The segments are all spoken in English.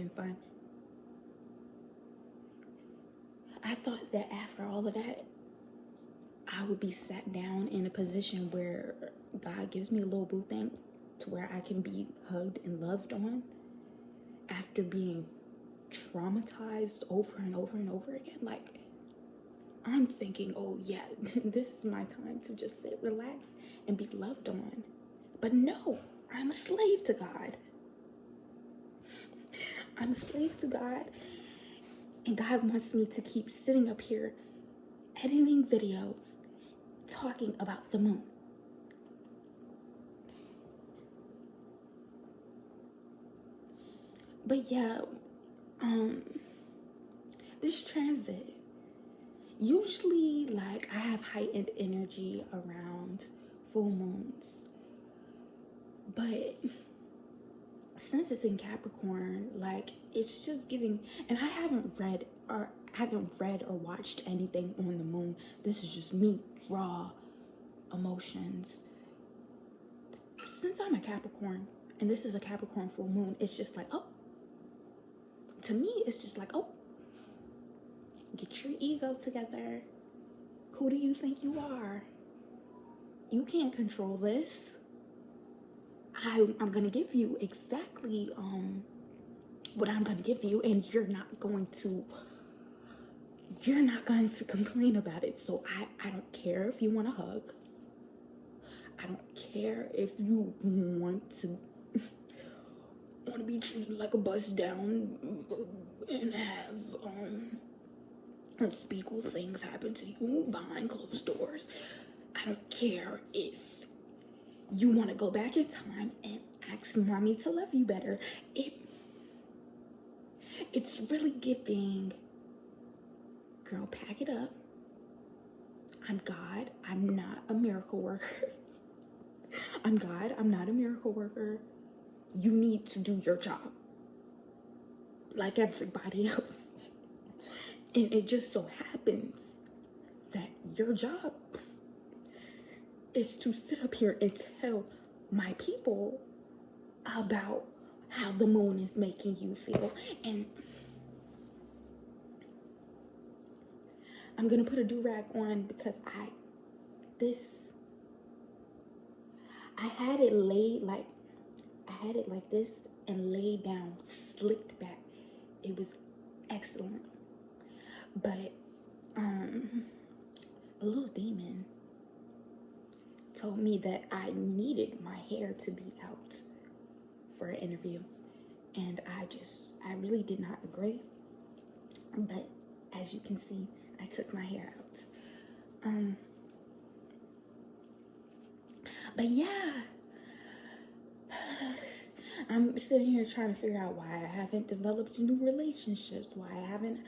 having fun. I thought that after all of that, I would be sat down in a position where God gives me a little boo thing to where I can be hugged and loved on after being traumatized over and over and over again. Like, I'm thinking, oh yeah, this is my time to just sit, relax, and be loved on. But no, I'm a slave to God. I'm a slave to God. And God wants me to keep sitting up here editing videos talking about the moon. But yeah, this transit, usually like I have heightened energy around full moons, but since it's in Capricorn, like it's just giving, and I haven't read or watched anything on the moon. This is just me, raw emotions. Since I'm a Capricorn and this is a Capricorn full moon, it's just like, oh, to me, it's just like, oh, get your ego together. Who do you think you are? You can't control this. I'm gonna give you exactly what I'm gonna give you, and you're not going to complain about it. So I don't care if you want a hug. I don't care if you want to be treated like a bust down and have unspeakable things happen to you behind closed doors. I don't care if you want to go back in time and ask mommy to love you better. It's really giving, girl, pack it up. I'm God. I'm not a miracle worker. I'm God. I'm not a miracle worker. You need to do your job like everybody else. And it just so happens that your job is to sit up here and tell my people about how the moon is making you feel. And I'm gonna put a do-rag on because I had it laid like, I had it like this and laid down, slicked back. It was excellent. But a little demon told me that I needed my hair to be out for an interview, and I really did not agree. But as you can see, I took my hair out. But yeah, I'm sitting here trying to figure out why I haven't developed new relationships, why haven't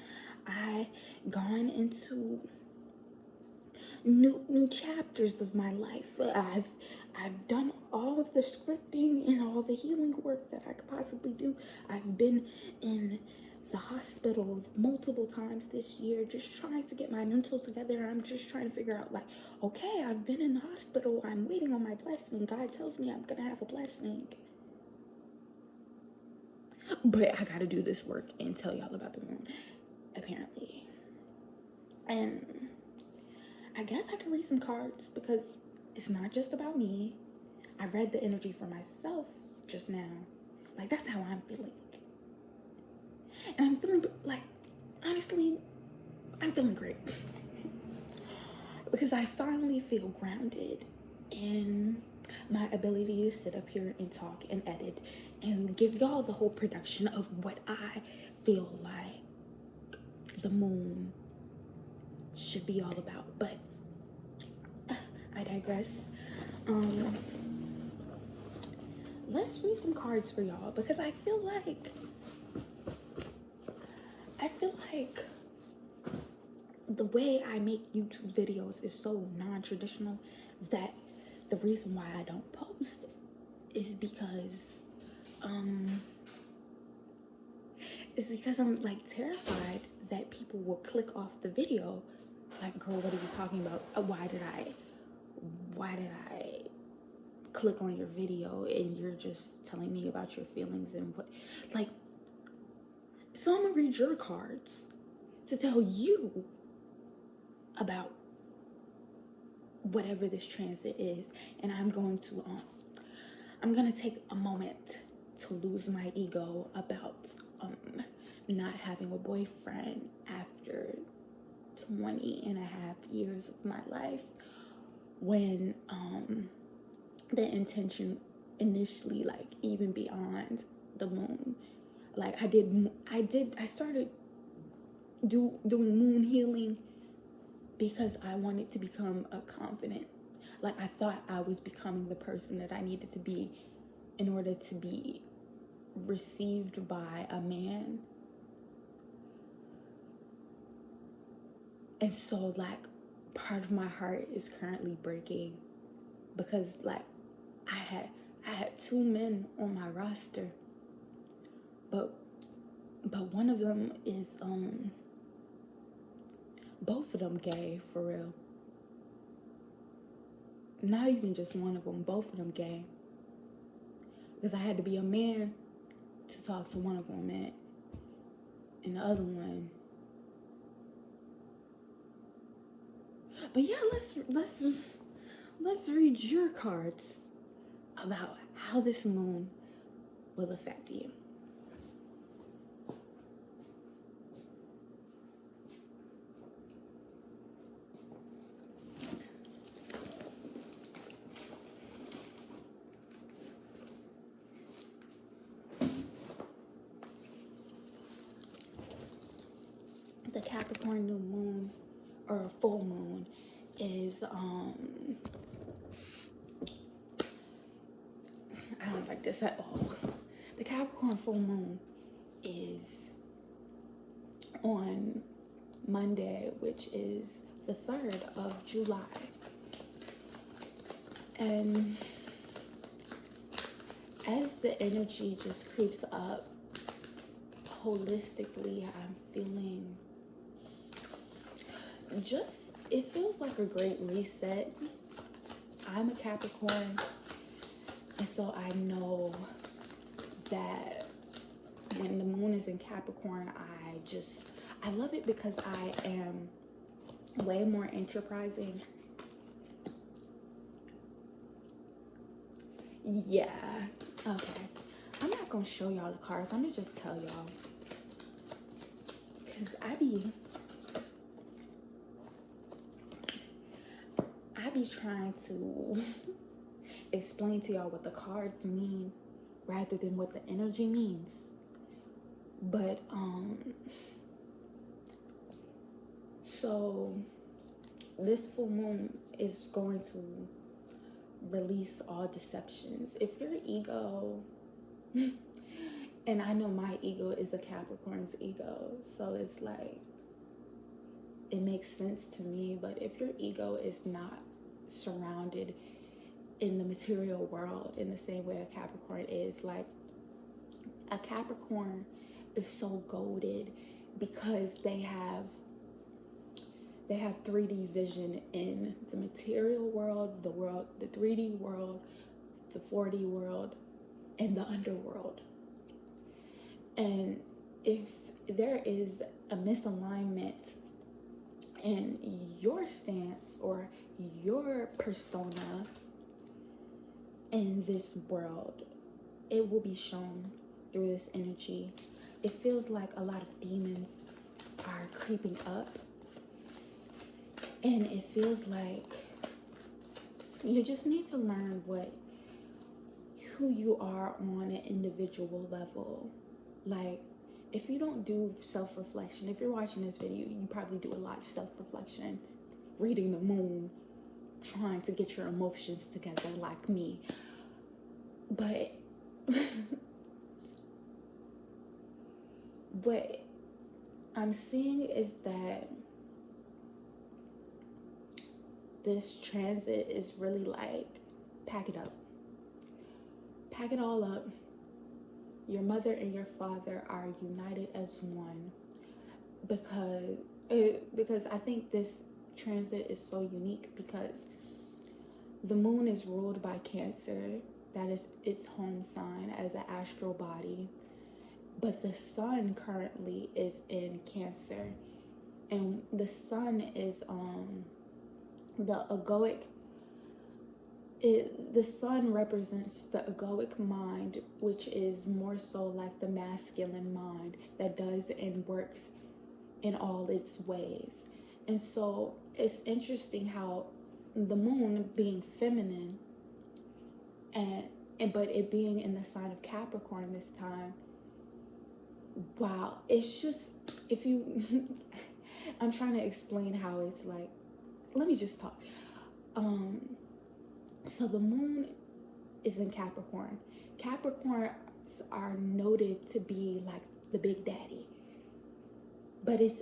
I gone into new chapters of my life. I've done all of the scripting and all the healing work that I could possibly do. I've been in the hospital multiple times this year just trying to get my mental together. I'm just trying to figure out, like, okay, I've been in the hospital, I'm waiting on my blessing. God tells me I'm gonna have a blessing, but I gotta do this work and tell y'all about the moon, apparently. And I guess I can read some cards because it's not just about me. I read the energy for myself just now. Like, that's how I'm feeling. And I'm feeling, like, honestly, I'm feeling great. Because I finally feel grounded in my ability to sit up here and talk and edit and give y'all the whole production of what I feel like the moon should be all about. But I digress. Let's read some cards for y'all because I feel like the way I make YouTube videos is so non-traditional that the reason why I don't post is because I'm like terrified that people will click off the video like, girl, what are you talking about? Why did I click on your video and you're just telling me about your feelings and what, like, So I'm gonna read your cards to tell you about whatever this transit is, and I'm gonna take a moment to lose my ego about not having a boyfriend after 20 and a half years of my life, when the intention initially, like, even beyond the moon, like I started doing moon healing because I wanted to become a confident, like, I thought I was becoming the person that I needed to be in order to be received by a man. And so, like, part of my heart is currently breaking because, like, I had two men on my roster, but one of them is both of them gay, for real. Not even just one of them, both of them gay. Because I had to be a man to talk to one of them, and the other one. But yeah, let's read your cards about how this moon will affect you. The Capricorn new moon, or full moon, is I don't like this at all. The Capricorn full moon is on Monday, which is the 3rd of July. And as the energy just creeps up, holistically, I'm feeling it feels like a great reset. I'm a Capricorn, and so I know that when the moon is in Capricorn, I love it because I am way more enterprising. Yeah, okay. I'm not gonna show y'all the cards. I'm gonna just tell y'all, because I be trying to explain to y'all what the cards mean rather than what the energy means. But so this full moon is going to release all deceptions. If your ego and I know my ego is a Capricorn's ego, so it's like, it makes sense to me. But if your ego is not surrounded in the material world in the same way a Capricorn is, like, a Capricorn is so goated because they have 3D vision in the material world, the 3D world, the 4D world, and the underworld. And if there is a misalignment in your stance or your persona in this world, it will be shown through this energy. It feels like a lot of demons are creeping up, and it feels like you just need to learn who you are on an individual level. Like, if you don't do self-reflection, if you're watching this video, you probably do a lot of self-reflection, reading the moon, trying to get your emotions together like me. But what I'm seeing is that this transit is really like, pack it up. Pack it all up. Your mother and your father are united as one, because I think this transit is so unique because the moon is ruled by Cancer. That is its home sign as an astral body. But the sun currently is in Cancer, and the sun is the egoic. The sun represents the egoic mind, which is more so like the masculine mind that does and works in all its ways. And so it's interesting how the moon being feminine and but it being in the sign of Capricorn this time, wow, it's just, if you I'm trying to explain how it's like, let me just talk. So the moon is in Capricorn. Capricorns are noted to be like the big daddy, but it's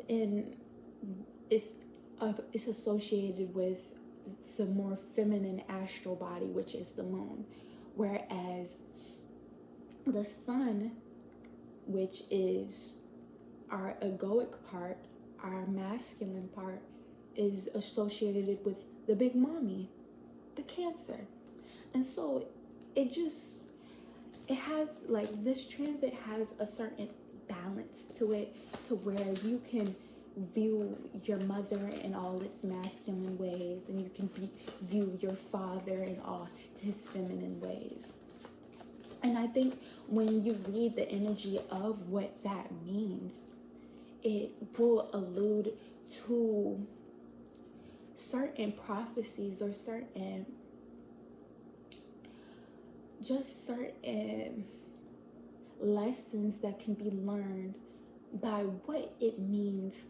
associated with the more feminine astral body, which is the moon, whereas the sun, which is our egoic part, our masculine part, is associated with the big mommy, the Cancer. And so it has like, this transit has a certain balance to it, to where you can view your mother in all its masculine ways, and you can view your father in all his feminine ways. And I think when you read the energy of what that means, it will allude to certain prophecies or certain lessons that can be learned by what it means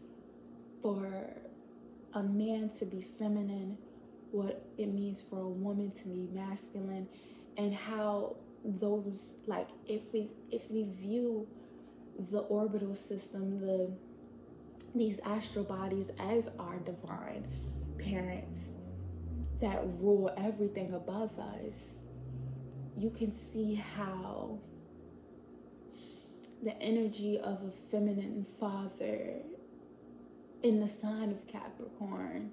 for a man to be feminine, what it means for a woman to be masculine, and how those, like, if we view the orbital system, these astral bodies as our divine parents that rule everything above us, you can see how the energy of a feminine father in the sign of Capricorn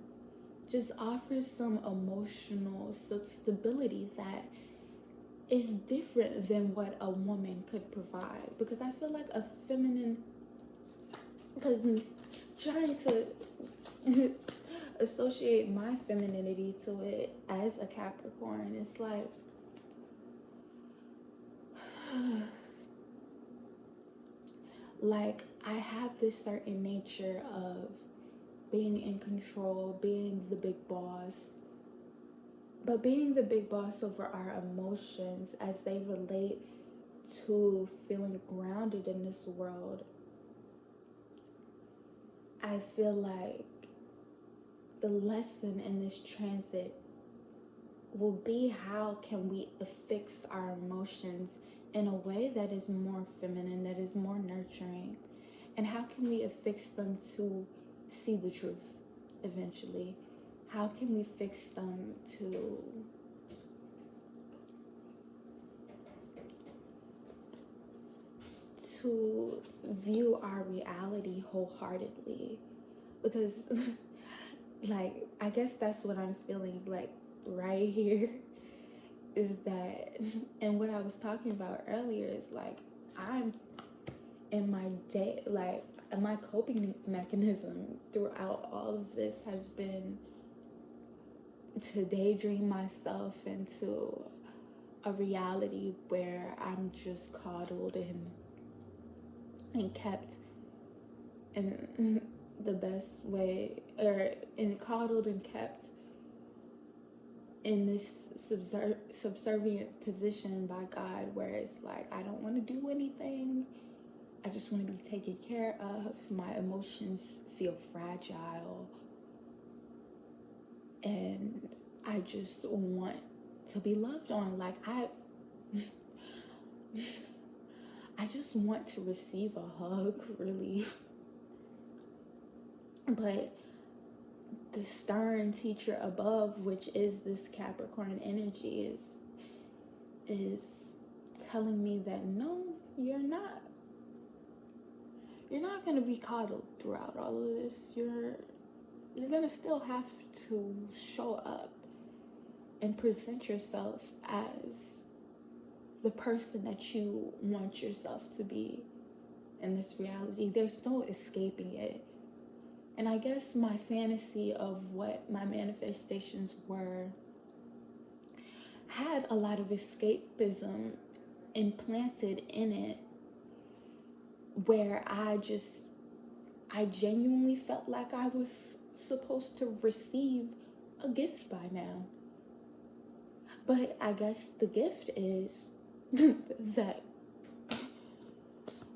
just offers some emotional stability that is different than what a woman could provide. Because I feel like a feminine, because trying to associate my femininity to it as a Capricorn, it's like like I have this certain nature of being in control, being the big boss, but being the big boss over our emotions as they relate to feeling grounded in this world. I feel like the lesson in this transit will be, how can we affix our emotions in a way that is more feminine, that is more nurturing, and how can we affix them to see the truth eventually? How can we fix them to view our reality wholeheartedly? Because like, I guess that's what I'm feeling like right here, is that, and what I was talking about earlier is like, I'm in my day, like my coping mechanism throughout all of this has been to daydream myself into a reality where I'm just coddled and kept in the best way, or coddled and kept in this subservient position by God, where it's like, I don't want to do anything, I just want to be taken care of, my emotions feel fragile, and I just want to be loved on. Like, I just want to receive a hug, really. But the stern teacher above, which is this Capricorn energy, is telling me that no, you're not going to be coddled throughout all of this. You're going to still have to show up and present yourself as the person that you want yourself to be. in this reality. There's no escaping it. And I guess my fantasy of what my manifestations were had a lot of escapism implanted in it, where I genuinely felt like I was supposed to receive a gift by now. But I guess the gift is that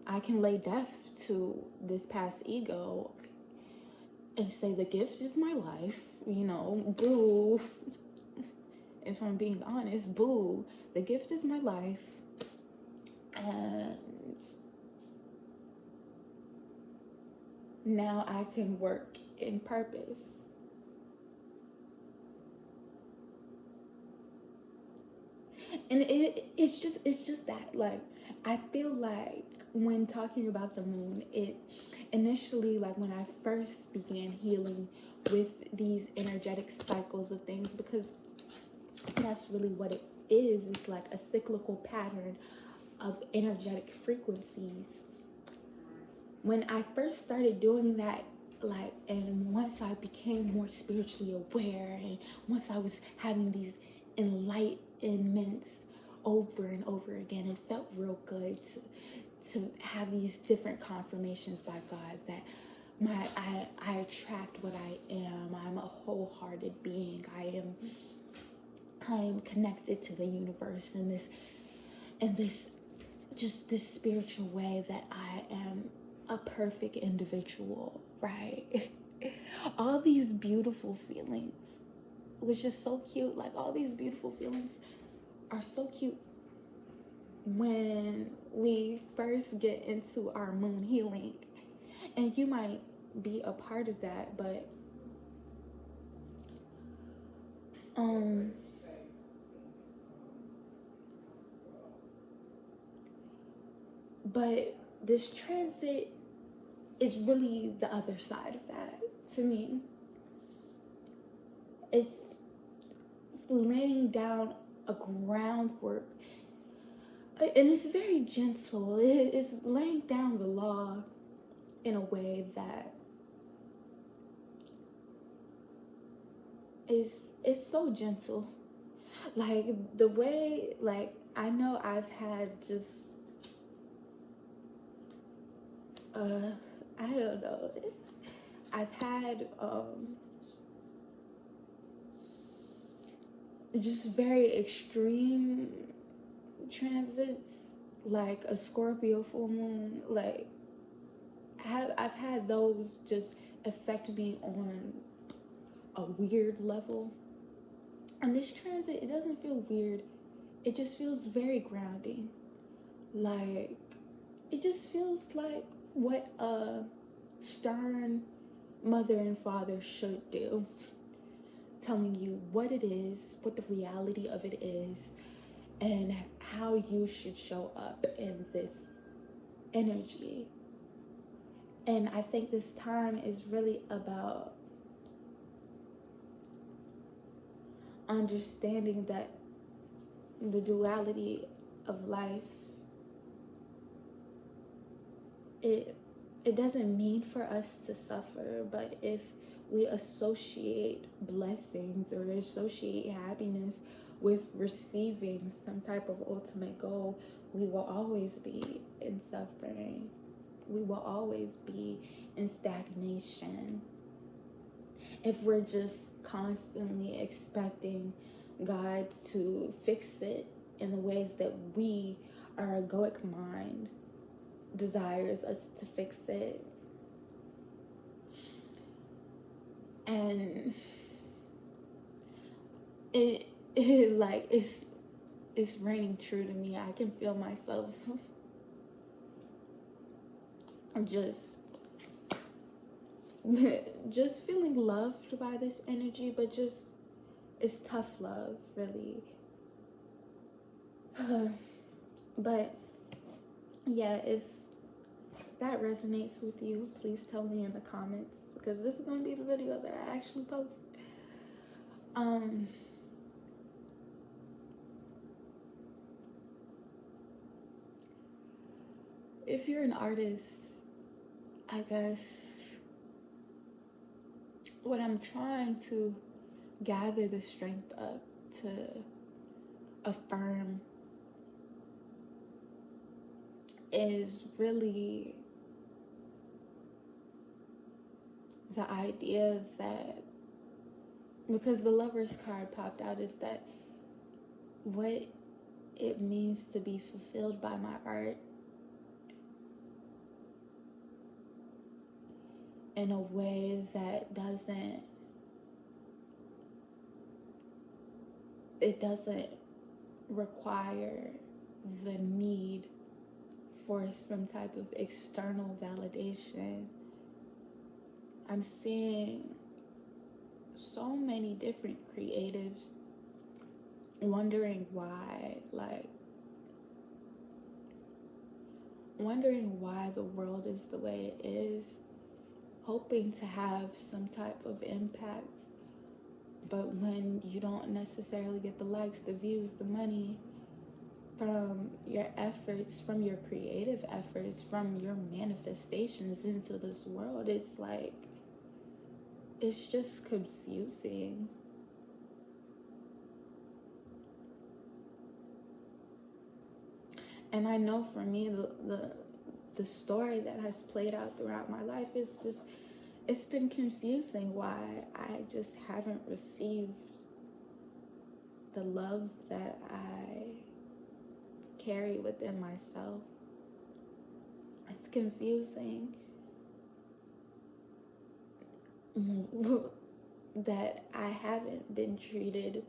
I can lay death to this past ego and say the gift is my life, boo. If I'm being honest, boo. The gift is my life. And now I can work in purpose. And it's just that, like, I feel like when talking about the moon, it initially, like, when I first began healing with these energetic cycles of things, because that's really what it is. It's like a cyclical pattern of energetic frequencies. When I first started doing that, like, and once I became more spiritually aware, and once I was having these enlightenments over and over again, it felt real good to have these different confirmations by God that I attract what I am. I'm a wholehearted being. I am connected to the universe in this spiritual way, that I am a perfect individual, right? All these beautiful feelings, which is so cute. Like, all these beautiful feelings are so cute when we first get into our moon healing. And you might be a part of that, but this transit is really the other side of that to me. It's laying down a groundwork, and it's very gentle. It's laying down the law in a way that is so gentle. Like, the way, like, I know I've had just I don't know, I've had just very extreme transits, like a Scorpio full moon. Like, I've had those just affect me on a weird level. And this transit, it doesn't feel weird. It just feels very grounding. Like, it just feels like what a stern mother and father should do, telling you what it is, what the reality of it is, and how you should show up in this energy. And I think this time is really about understanding that the duality of life, it doesn't mean for us to suffer, but if we associate blessings or associate happiness with receiving some type of ultimate goal, we will always be in suffering. We will always be in stagnation if we're just constantly expecting God to fix it in the ways that our egoic mind desires us to fix it. And it like, it's raining true to me. I can feel myself just feeling loved by this energy, but just, it's tough love, really. But yeah, if that resonates with you, please tell me in the comments, because this is going to be the video that I actually post. if you're an artist, I guess what I'm trying to gather the strength up to affirm is really the idea that, because the Lover's card popped out, is that what it means to be fulfilled by my art in a way that doesn't require the need for some type of external validation. I'm seeing so many different creatives wondering why the world is the way it is, hoping to have some type of impact. But when you don't necessarily get the likes, the views, the money from your efforts, from your creative efforts, from your manifestations into this world, it's like, it's just confusing. And I know for me, the story that has played out throughout my life is just, it's been confusing why I just haven't received the love that I carry within myself. It's confusing that I haven't been treated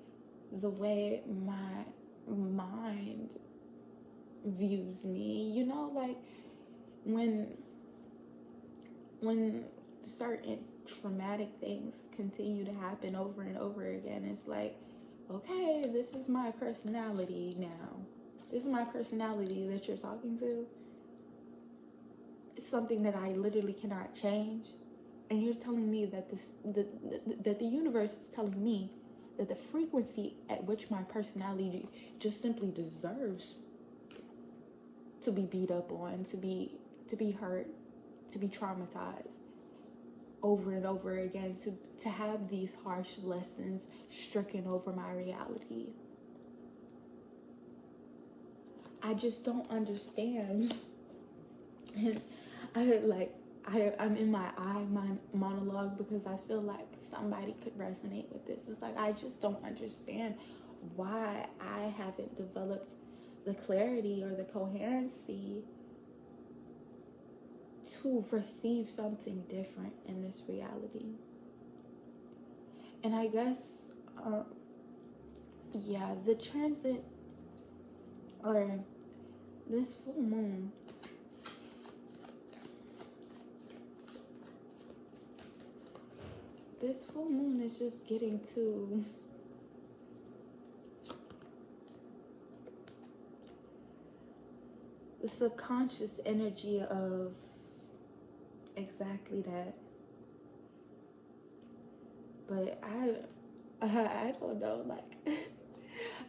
the way my mind views me. You know, like when certain traumatic things continue to happen over and over again, it's like, okay, this is my personality now. This is my personality that you're talking to. It's something that I literally cannot change. And you're telling me that that the universe is telling me that the frequency at which my personality just simply deserves to be beat up on, to be hurt, to be traumatized over and over again, to have these harsh lessons stricken over my reality. I just don't understand. And I'm in my monologue because I feel like somebody could resonate with this. It's like, I just don't understand why I haven't developed the clarity or the coherency to receive something different in this reality. And I guess, the transit, or this full moon, is just getting to the subconscious energy of exactly that. But I don't know, like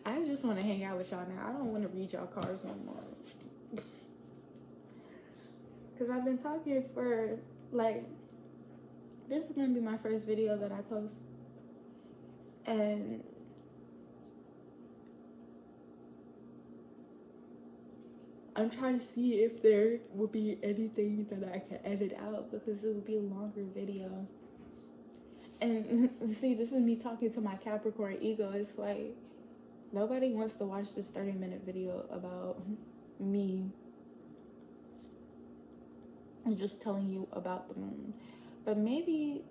I just want to hang out with y'all now. I don't want to read y'all cards no more. Because I've been talking for, like, this is going to be my first video that I post. And I'm trying to see if there would be anything that I can edit out, because it would be a longer video. And see, this is me talking to my Capricorn ego. It's like, nobody wants to watch this 30-minute video about me and just telling you about the moon. But maybe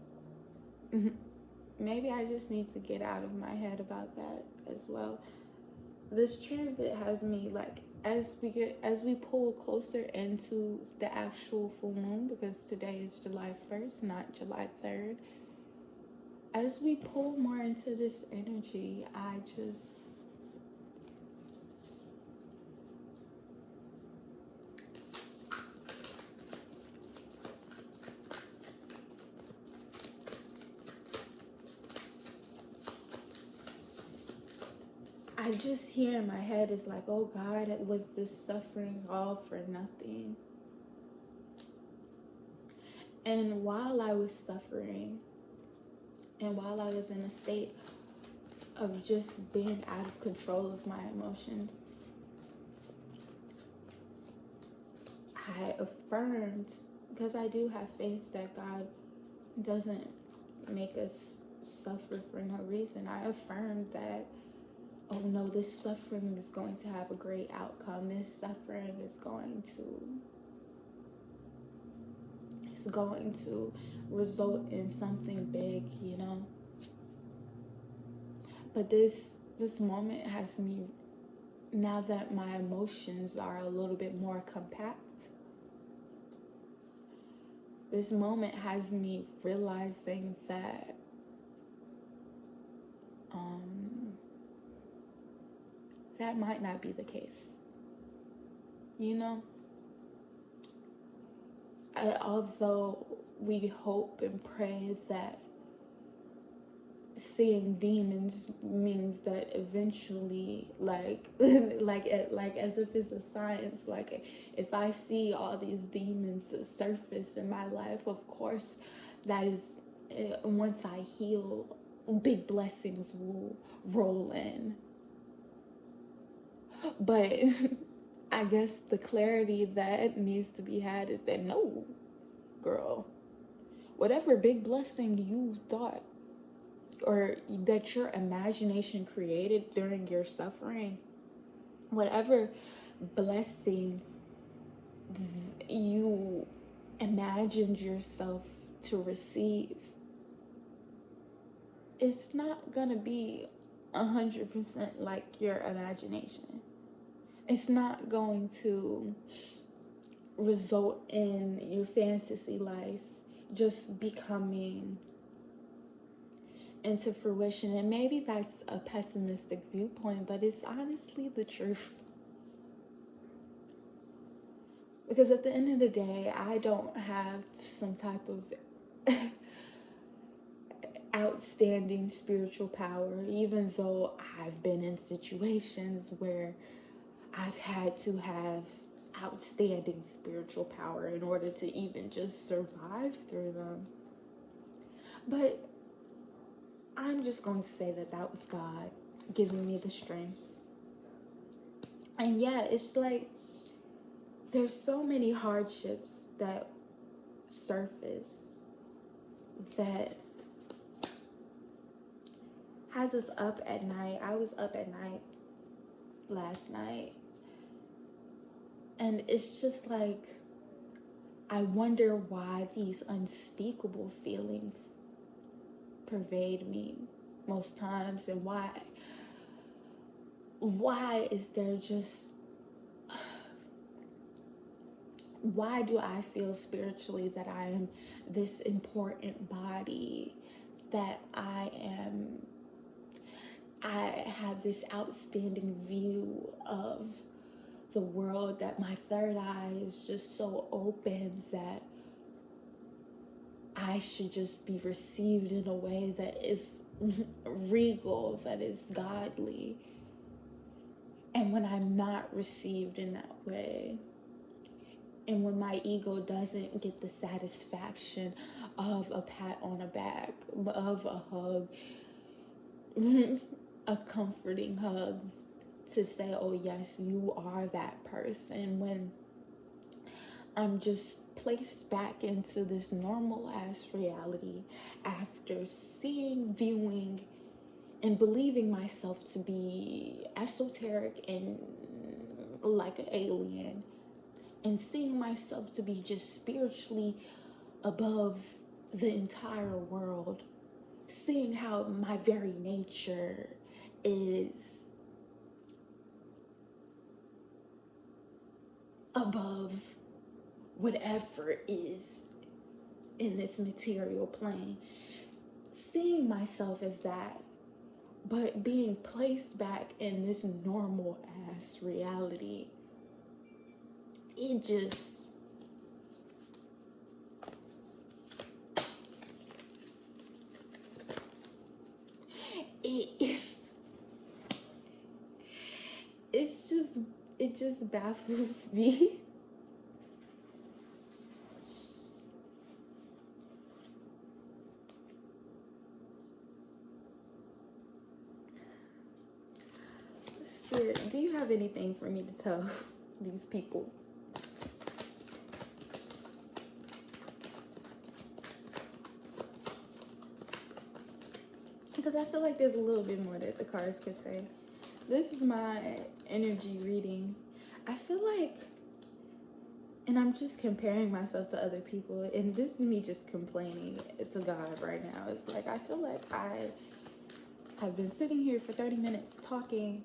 I just need to get out of my head about that as well. This transit has me, like, as we pull closer into the actual full moon, because today is July 1st, not July 3rd. As we pull more into this energy, I just hear in my head is like, oh God, was this suffering all for nothing? And while I was suffering, and while I was in a state of just being out of control of my emotions, I affirmed, because I do have faith that God doesn't make us suffer for no reason. I affirmed that, oh no, this suffering is going to have a great outcome. This suffering is going to result in something big, you know. But this moment has me, now that my emotions are a little bit more compact, this moment has me realizing that that might not be the case, you know. Although we hope and pray that seeing demons means that eventually, like as if it's a science, like if I see all these demons surface in my life, of course that is, once I heal, big blessings will roll in. But I guess the clarity that needs to be had is that, no, girl, whatever big blessing you thought or that your imagination created during your suffering, whatever blessing you imagined yourself to receive, it's not gonna be 100% like your imagination. It's not going to result in your fantasy life just becoming into fruition. And maybe that's a pessimistic viewpoint, but it's honestly the truth. Because at the end of the day, I don't have some type of outstanding spiritual power, even though I've been in situations where I've had to have outstanding spiritual power in order to even just survive through them. But I'm just going to say that was God giving me the strength. And yeah, it's like there's so many hardships that surface that has us up at night. I was up at night last night, and it's just like, I wonder why these unspeakable feelings pervade me most times, and why is there just, why do I feel spiritually that I am this important body, that I have this outstanding view of the world, that my third eye is just so open that I should just be received in a way that is regal, that is godly. And when I'm not received in that way, and when my ego doesn't get the satisfaction of a pat on the back, of a hug, a comforting hug to say, oh yes, you are that person, when I'm just placed back into this normal ass reality after seeing, viewing, and believing myself to be esoteric and like an alien, and seeing myself to be just spiritually above the entire world, seeing how my very nature is above whatever is in this material plane, seeing myself as that, but being placed back in this normal ass reality, it just, it it's just, it just baffles me. Here, do you have anything for me to tell these people? Because I feel like there's a little bit more that the cards could say. This is my energy reading. I feel like, and I'm just comparing myself to other people, and this is me just complaining to God right now. It's like, I feel like I have been sitting here for 30 minutes talking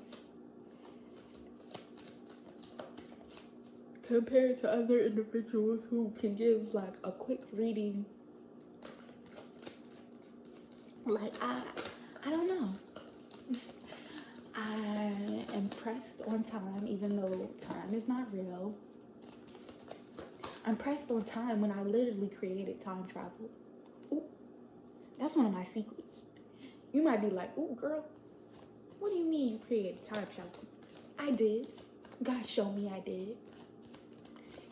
compared to other individuals who can give like a quick reading. Like, I don't know. I am pressed on time, even though time is not real. I'm pressed on time when I literally created time travel. Ooh, that's one of my secrets. You might be like, ooh, girl, what do you mean you created time travel? I did. God showed me I did.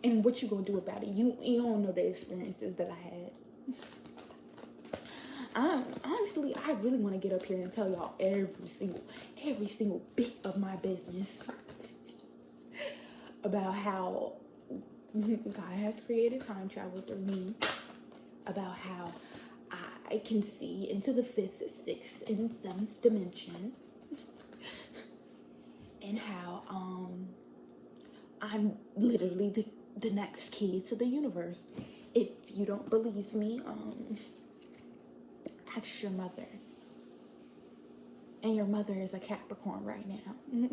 And what you gonna do about it? You don't know the experiences that I had. Honestly, I really want to get up here and tell y'all every single bit of my business about how God has created time travel through me, about how I can see into the 5th, 6th, and 7th dimension, and how I'm literally the next key to the universe. If you don't believe me, ask your mother. And your mother is a Capricorn right now.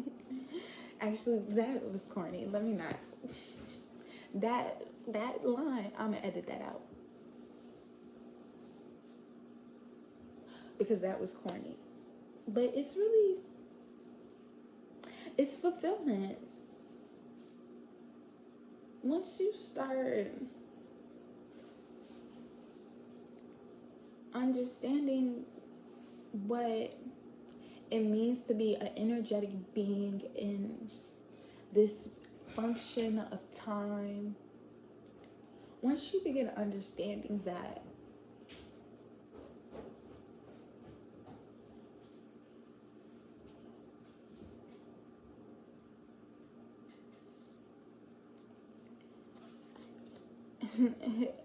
Actually, that was corny. Let me not. That line, I'm gonna edit that out. Because that was corny. But it's really, it's fulfillment. Once you start understanding what it means to be an energetic being in this function of time, once you begin understanding that,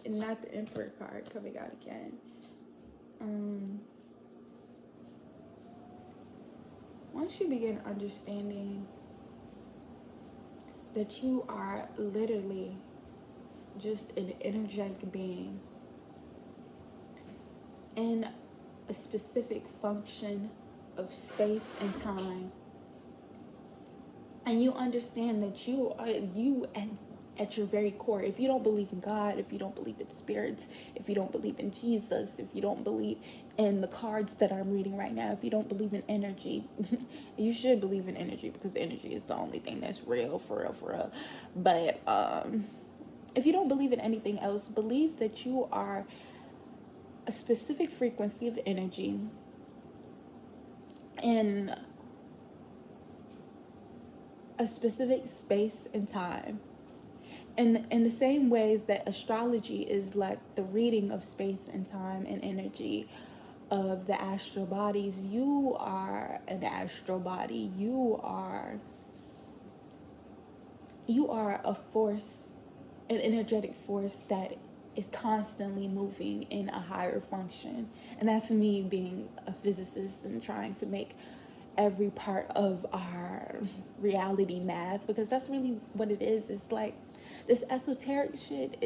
not the Emperor card coming out again. Once you begin understanding that you are literally just an energetic being in a specific function of space and time, and you understand that you are at your very core. If you don't believe in God, if you don't believe in spirits, if you don't believe in Jesus, if you don't believe in the cards that I'm reading right now, if you don't believe in energy, you should believe in energy, because energy is the only thing that's real, for real. But if you don't believe in anything else, believe that you are a specific frequency of energy in a specific space and time. And in the same ways that astrology is like the reading of space and time and energy of the astral bodies, you are an astral body. You are a force, an energetic force that is constantly moving in a higher function. And that's me being a physicist and trying to make every part of our reality math, because that's really what it is. It's like this esoteric shit,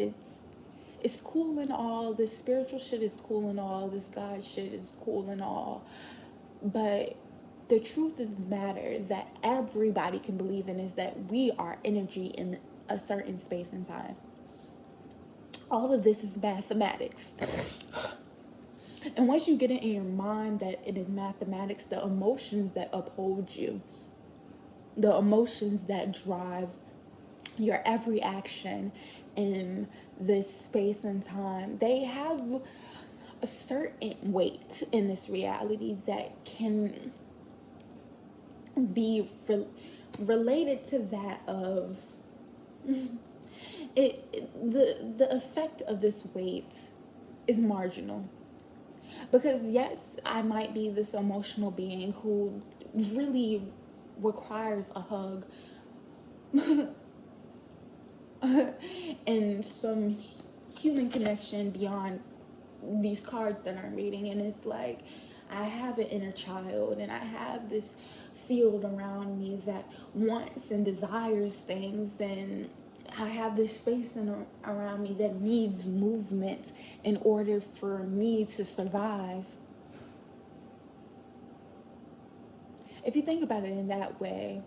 it's cool and all. This spiritual shit is cool and all. This God shit is cool and all. But the truth of the matter that everybody can believe in is that we are energy in a certain space and time. All of this is mathematics. And once you get it in your mind that it is mathematics, the emotions that uphold you, the emotions that drive your every action in this space and time, they have a certain weight in this reality that can be related to that of the effect of this weight is marginal. Because yes, I might be this emotional being who really requires a hug and some human connection beyond these cards that I'm reading. And it's like, I have an inner child, and I have this field around me that wants and desires things, and I have this space around me that needs movement in order for me to survive. If you think about it in that way,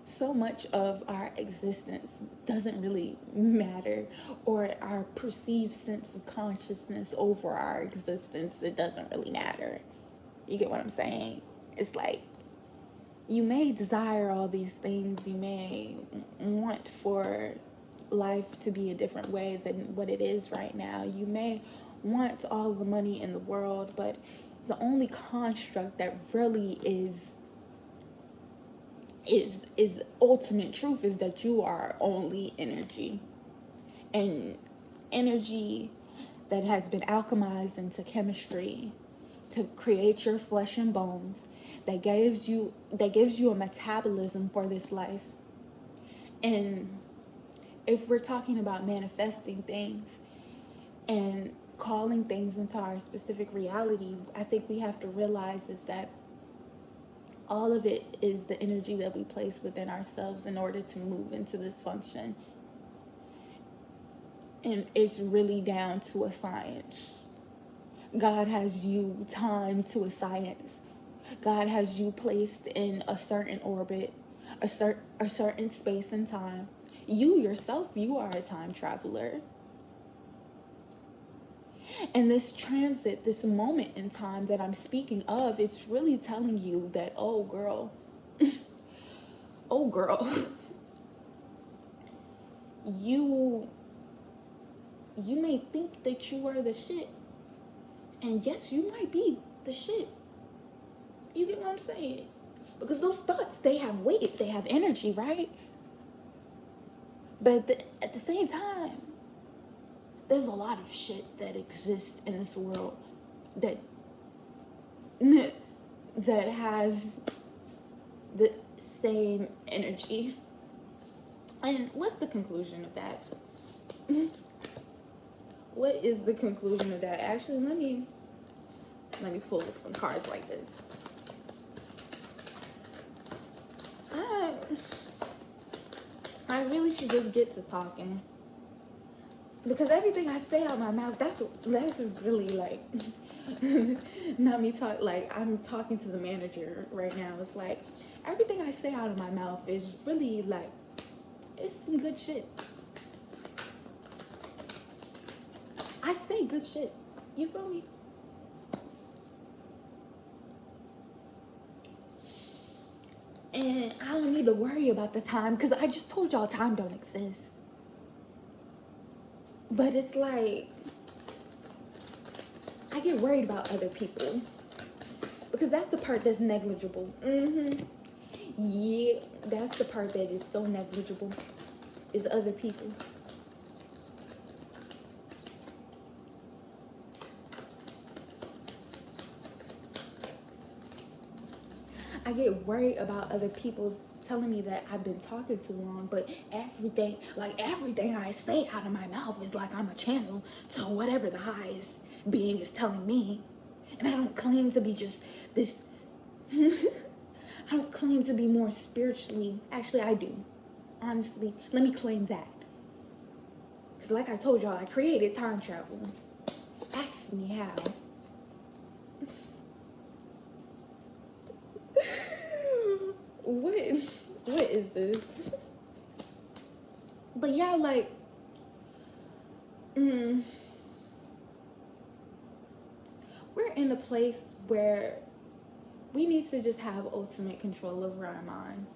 so much of our existence doesn't really matter, or our perceived sense of consciousness over our existence, it doesn't really matter. You get what I'm saying? It's like, you may desire all these things, you may want for life to be a different way than what it is right now, you may want all the money in the world, but the only construct that really is ultimate truth is that you are only energy, and energy that has been alchemized into chemistry to create your flesh and bones, that gives you a metabolism for this life. And if we're talking about manifesting things and calling things into our specific reality, I think we have to realize is that all of it is the energy that we place within ourselves in order to move into this function. And it's really down to a science. God has you timed to a science. God has you placed in a certain orbit, a certain space and time. You yourself, you are a time traveler. And this transit, this moment in time that I'm speaking of, it's really telling you that, oh girl, oh girl, you may think that you are the shit. And yes, you might be the shit. You get what I'm saying? Because those thoughts, they have weight, they have energy, right? But at the same time, there's a lot of shit that exists in this world that has the same energy. And what's the conclusion of that? What is the conclusion of that? Actually, let me pull some cards like this. I really should just get to talking, because everything I say out my mouth, that's really like not me talk, like I'm talking to the manager right now. It's like everything I say out of my mouth is really like, it's some good shit. I say good shit. You feel me? And I don't need to worry about the time, because I just told y'all time don't exist. But it's like, I get worried about other people, because that's the part that's negligible. Yeah, that's the part that is so negligible, is other people. I get worried about other people telling me that I've been talking too long, but everything I say out of my mouth is like I'm a channel to whatever the highest being is telling me. And I don't claim to be just this I don't claim to be more spiritually. Actually, I do. Honestly, let me claim that. Because like I told y'all, I created time travel. Ask me how. What is this? But yeah, like, we're in a place where we need to just have ultimate control over our minds.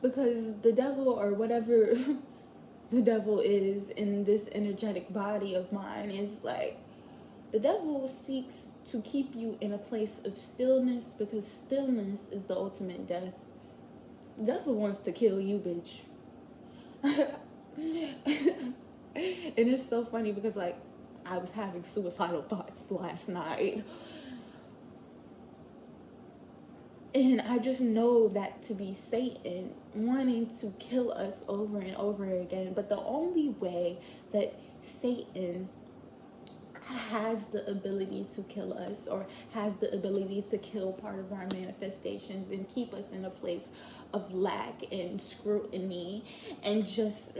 Because the devil, or whatever the devil is in this energetic body of mine, is like, the devil seeks to keep you in a place of stillness, because stillness is the ultimate death. The devil wants to kill you, bitch. And it's so funny because, like, I was having suicidal thoughts last night. And I just know that to be Satan wanting to kill us over and over again. But the only way that Satan has the ability to kill us, or has the ability to kill part of our manifestations and keep us in a place of lack and scrutiny and just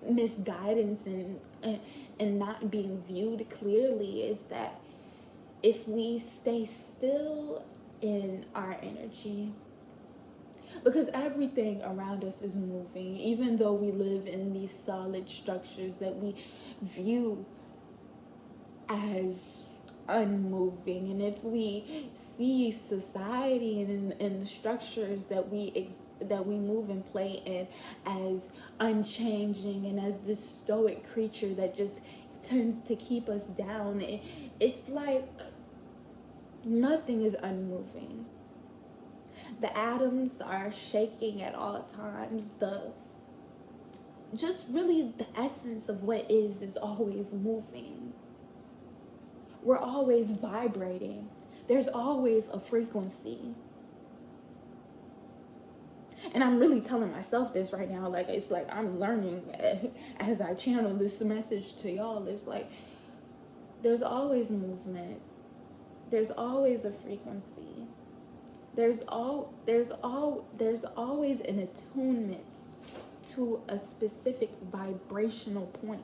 misguidance and not being viewed clearly, is that if we stay still in our energy, because everything around us is moving, even though we live in these solid structures that we view as unmoving. And if we see society and the structures that we move and play in as unchanging and as this stoic creature that just tends to keep us down, it's like nothing is unmoving. The atoms are shaking at all times. Just really the essence of what is always moving. We're always vibrating. There's always a frequency. And I'm really telling myself this right now. Like, it's like I'm learning as I channel this message to y'all. It's like there's always movement. There's always a frequency. There's always an attunement to a specific vibrational point.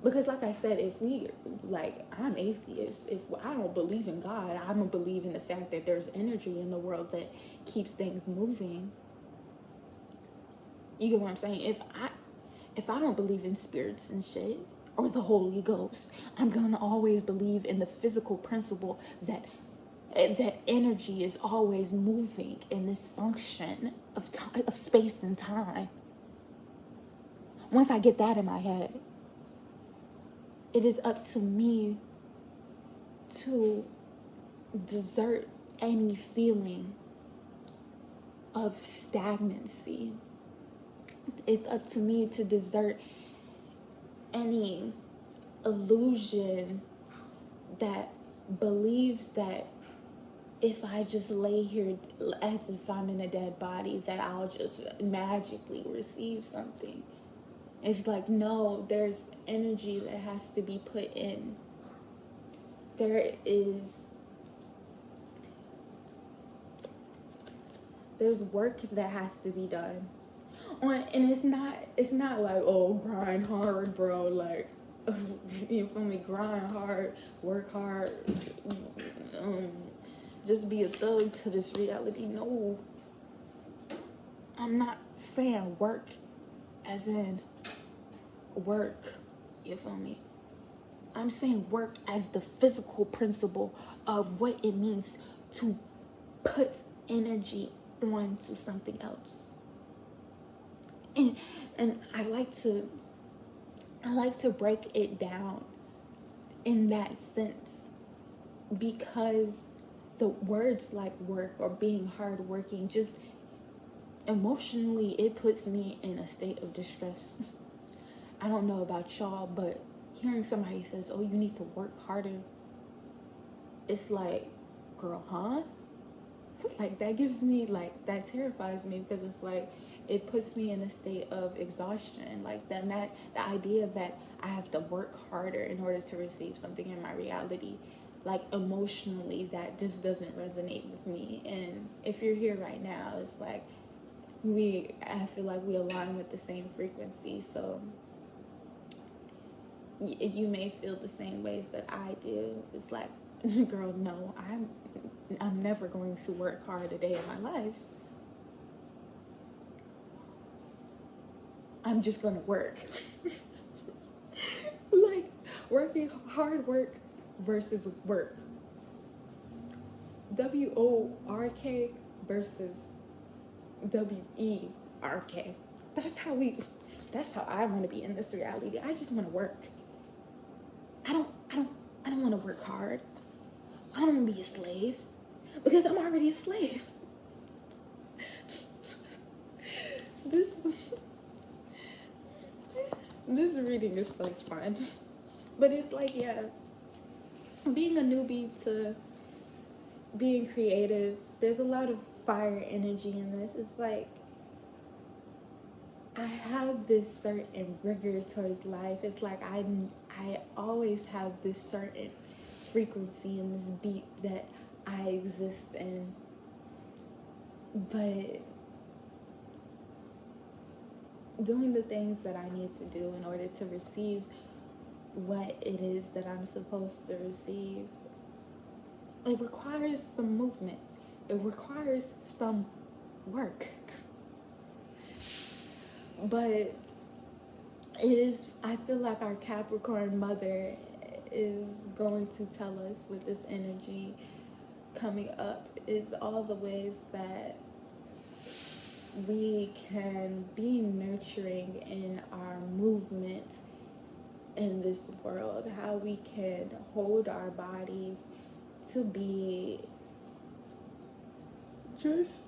Because like I said, if we, like, I'm atheist. If I don't believe in God, I don't believe in the fact that there's energy in the world that keeps things moving. You get what I'm saying? If I don't believe in spirits and shit, or the Holy Ghost, I'm gonna always believe in the physical principle that energy is always moving in this function of space and time. Once I get that in my head, it is up to me to desert any feeling of stagnancy. It's up to me to desert any illusion that believes that if I just lay here as if I'm in a dead body, that I'll just magically receive something. It's like, no, there's energy that has to be put in. There's work that has to be done. And it's not like, oh, grind hard, bro. Like, you feel me? Grind hard, work hard, just be a thug to this reality. No, I'm not saying work as in work, you feel me? I'm saying work as the physical principle of what it means to put energy onto something else. And I like to break it down in that sense, because the words like work or being hardworking, just emotionally, it puts me in a state of distress. I don't know about y'all, but hearing somebody says, oh, you need to work harder, it's like, girl, huh? Like, that gives me, like, that terrifies me, because it's like, it puts me in a state of exhaustion. Like, the idea that I have to work harder in order to receive something in my reality, like, emotionally, that just doesn't resonate with me. And if you're here right now, it's like, I feel like we align with the same frequency. So you may feel the same ways that I do. It's like, girl, no, I'm never going to work hard a day in my life. I'm just gonna work. Like, hard work versus work. WORK versus WERK. That's how I want to be in this reality. I just want to work. I don't want to work hard. I don't want to be a slave, because I'm already a slave. This reading is so fun. But it's like, yeah, being a newbie to being creative, there's a lot of fire energy in this. It's like I have this certain rigor towards life. It's like I always have this certain frequency and this beat that I exist in. But doing the things that I need to do in order to receive what it is that I'm supposed to receive, it requires some movement. It requires some work. But it is, I feel like our Capricorn mother is going to tell us with this energy coming up is all the ways that we can be nurturing in our movement in this world, how we can hold our bodies to be just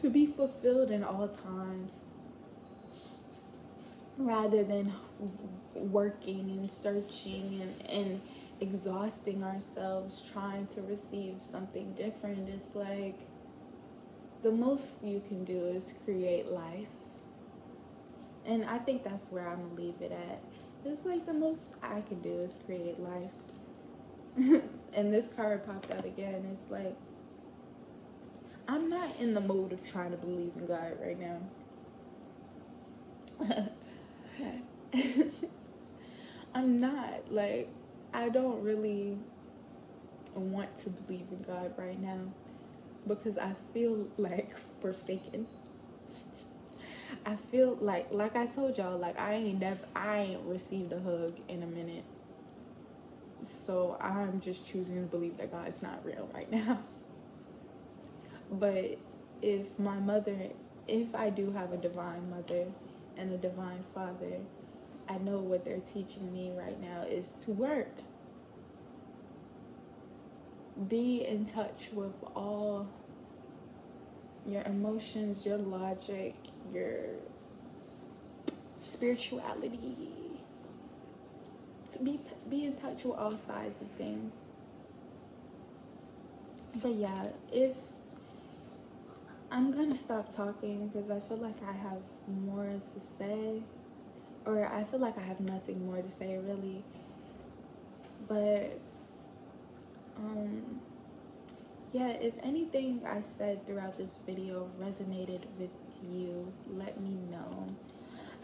to be fulfilled in all times, rather than working and searching and exhausting ourselves trying to receive something different. It's like the most you can do is create life. And I think that's where I'm gonna leave it at. It's like the most I can do is create life. And this card popped out again. It's like, I'm not in the mood of trying to believe in God right now. I'm not. Like, I don't really want to believe in God right now because I feel like forsaken. I feel like I told y'all, like I ain't received a hug in a minute. So I'm just choosing to believe that God's not real right now. But if I do have a divine mother and a divine father, I know what they're teaching me right now is to work. Be in touch with all your emotions, your logic, your spirituality. To be in touch with all sides of things. But yeah, if I'm gonna stop talking because I feel like I have more to say, or I feel like I have nothing more to say really. But yeah, if anything I said throughout this video resonated with you, let me know.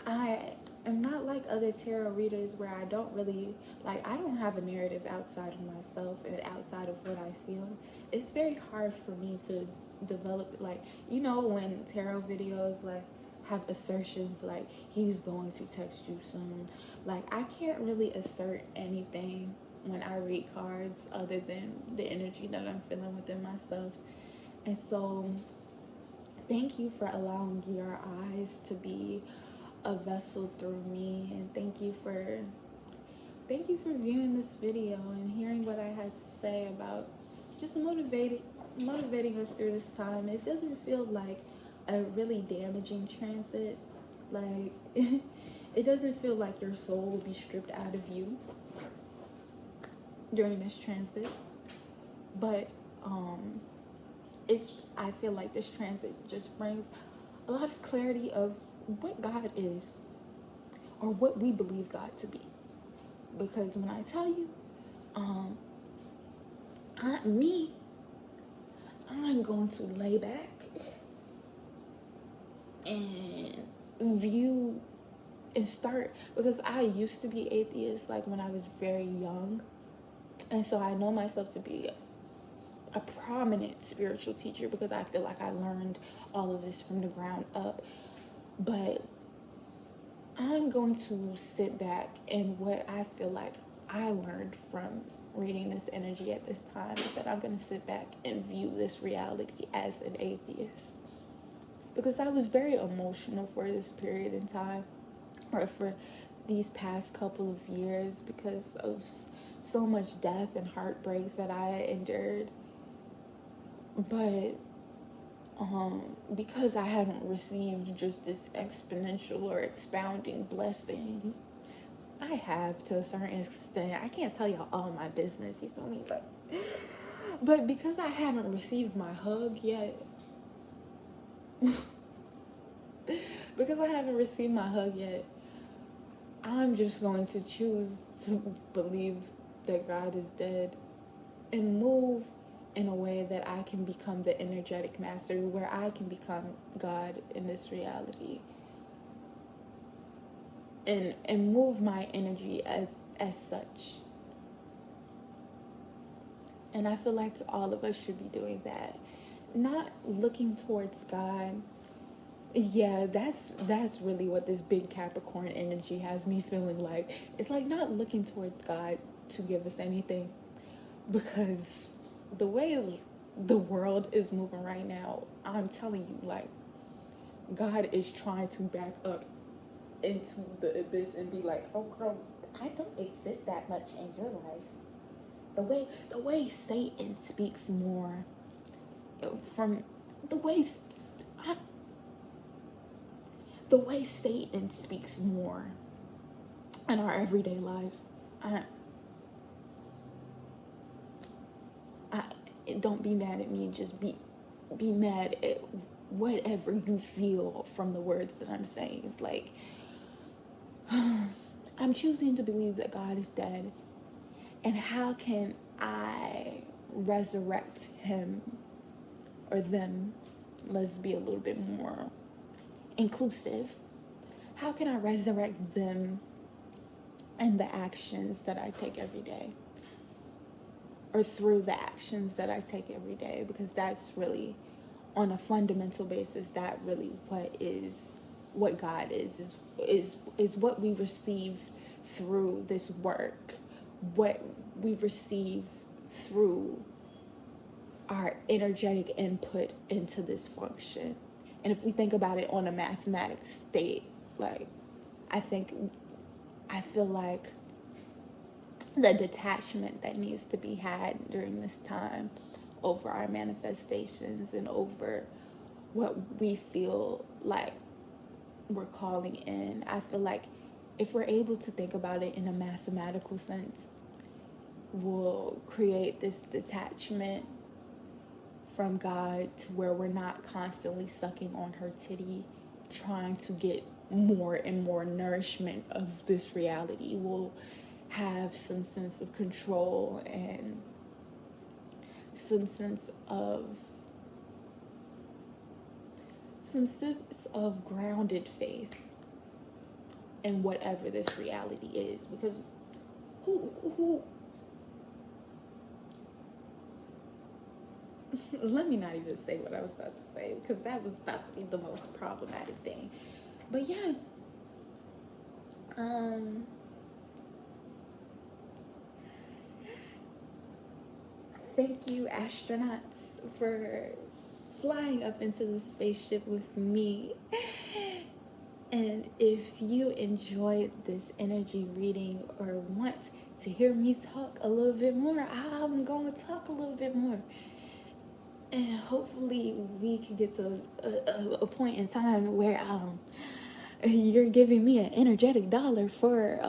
I am not like other tarot readers where I don't really, like, I don't have a narrative outside of myself and outside of what I feel. It's very hard for me to develop, like, you know, when tarot videos, like, have assertions like, he's going to text you soon. Like, I can't really assert anything when I read cards other than the energy that I'm feeling within myself. And so, thank you for allowing your eyes to be a vessel through me, and thank you for viewing this video and hearing what I had to say about just motivating us through this time. It doesn't feel like a really damaging transit. Like it doesn't feel like your soul will be stripped out of you during this transit, but I feel like this transit just brings a lot of clarity of what God is, or what we believe God to be. Because when I tell you, I'm going to lay back and view and start, because I used to be atheist like when I was very young, and so I know myself to be a prominent spiritual teacher because I feel like I learned all of this from the ground up. But I'm going to sit back, and what I feel like I learned from reading this energy at this time is that I'm going to sit back and view this reality as an atheist. Because I was very emotional for this period in time, or for these past couple of years, because of so much death and heartbreak that I endured. But because I haven't received just this exponential or expounding blessing, I have, to a certain extent. I can't tell y'all all my business, you feel me? But But because I haven't received my hug yet, because I haven't received my hug yet, I'm just going to choose to believe that God is dead and move in a way that I can become the energetic master, where I can become God in this reality, and move my energy as such. And I feel like all of us should be doing that, not looking towards God. Yeah, that's really what this big Capricorn energy has me feeling like. It's like not looking towards God to give us anything, because the way the world is moving right now, I'm telling you, like, God is trying to back up into the abyss and be like, "Oh girl, I don't exist that much in your life." The way Satan speaks more from the way I, the way Satan speaks more in our everyday lives. I, I don't be mad at me. Just be mad at whatever you feel from the words that I'm saying. It's like I'm choosing to believe that God is dead, and how can I resurrect him or them? Let's be a little bit more inclusive. How can I resurrect them and the actions that I take every day, or through the actions that I take every day? Because that's really, on a fundamental basis, that really what God is what we receive through this work, what we receive through our energetic input into this function. And if we think about it on a mathematics state, like, I feel like the detachment that needs to be had during this time over our manifestations and over what we feel like we're calling in. I feel like if we're able to think about it in a mathematical sense, we'll create this detachment from God to where we're not constantly sucking on her titty, trying to get more and more nourishment of this reality. We'll have some sense of control and some sense of grounded faith in whatever this reality is. Because who let me not even say what I was about to say, because that was about to be the most problematic thing. But yeah, thank you, astronauts, for flying up into the spaceship with me. And if you enjoyed this energy reading or want to hear me talk a little bit more, I'm going to talk a little bit more. And hopefully we can get to a point in time where you're giving me an energetic dollar for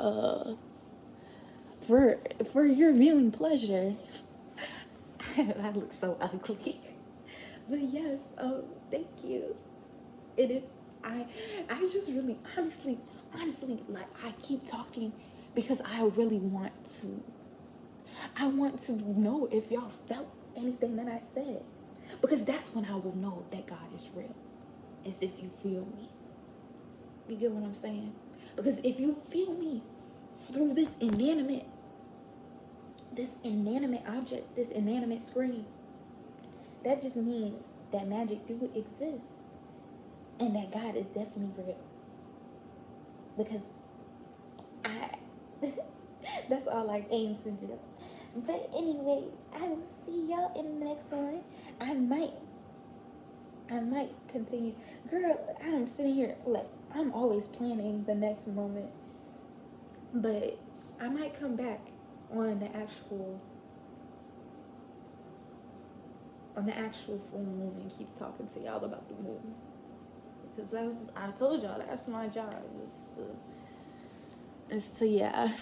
your viewing pleasure. I look so ugly. But yes, thank you. And if I just really honestly, like, I keep talking because I really want to know if y'all felt anything that I said. Because that's when I will know that God is real. Is if you feel me. You get what I'm saying? Because if you feel me through this inanimate object, this inanimate screen, that just means that magic do exist. And that God is definitely real. Because that's all I aim to do. But anyways, I will see y'all in the next one. I might continue. Girl, I'm sitting here, like, I'm always planning the next moment. But I might come back on the actual full moon and keep talking to y'all about the moon. Because I told y'all, that's my job. Is to yeah.